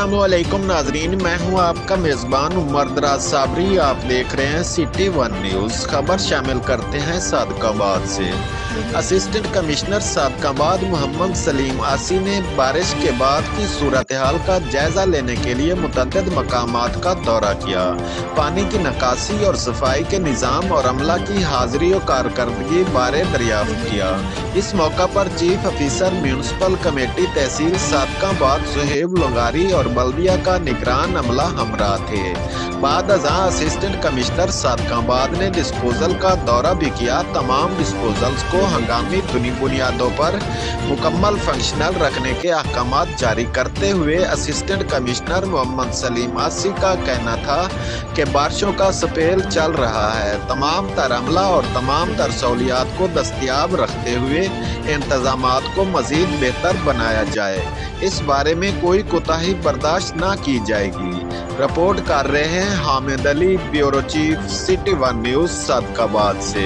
अस्सलामुअलैकुम नाजरीन, मैं हूं आपका मेज़बान उमर दराज साबरी। आप देख रहे हैं सिटी वन न्यूज़। खबर शामिल करते हैं सादकाबाद से। असिस्टेंट कमिश्नर सादकाबाद मोहम्मद सलीम आसी ने बारिश के बाद की सूरत हाल का जायजा लेने के लिए मुतअद्दिद मकामात का दौरा किया। पानी की निकासी और सफाई के निज़ाम और अमला की हाजिरी और कारकर्दगी बारे दरियाफ्त किया। इस मौका पर चीफ ऑफिसर म्यूनसिपल कमेटी तहसील सादकाबाद सुहेब लंगारी और बल्दिया का निगरान अमला हमरा थे। बाद अज़ां असिस्टेंट कमिश्नर सादकाबाद ने डिस्पोजल का दौरा भी किया। तमाम डिस्पोजल्स को हंगामी बुनियादों पर मुकम्मल फंक्शनल रखने के अहकामात जारी करते हुए असिस्टेंट कमिश्नर मोहम्मद सलीम आसी का कहना था कि बारिशों का स्पेल चल रहा है। तमाम तर अमला और तमाम तर सहूलियात को दस्तयाब रखते हुए इंतजामात को मजीद बेहतर बनाया जाए। इस बारे में कोई कोताही बर्दाश्त न की जाएगी। रिपोर्ट कर रहे हैं Hamid Ali, bureau chief, city one news Sadiqabad से।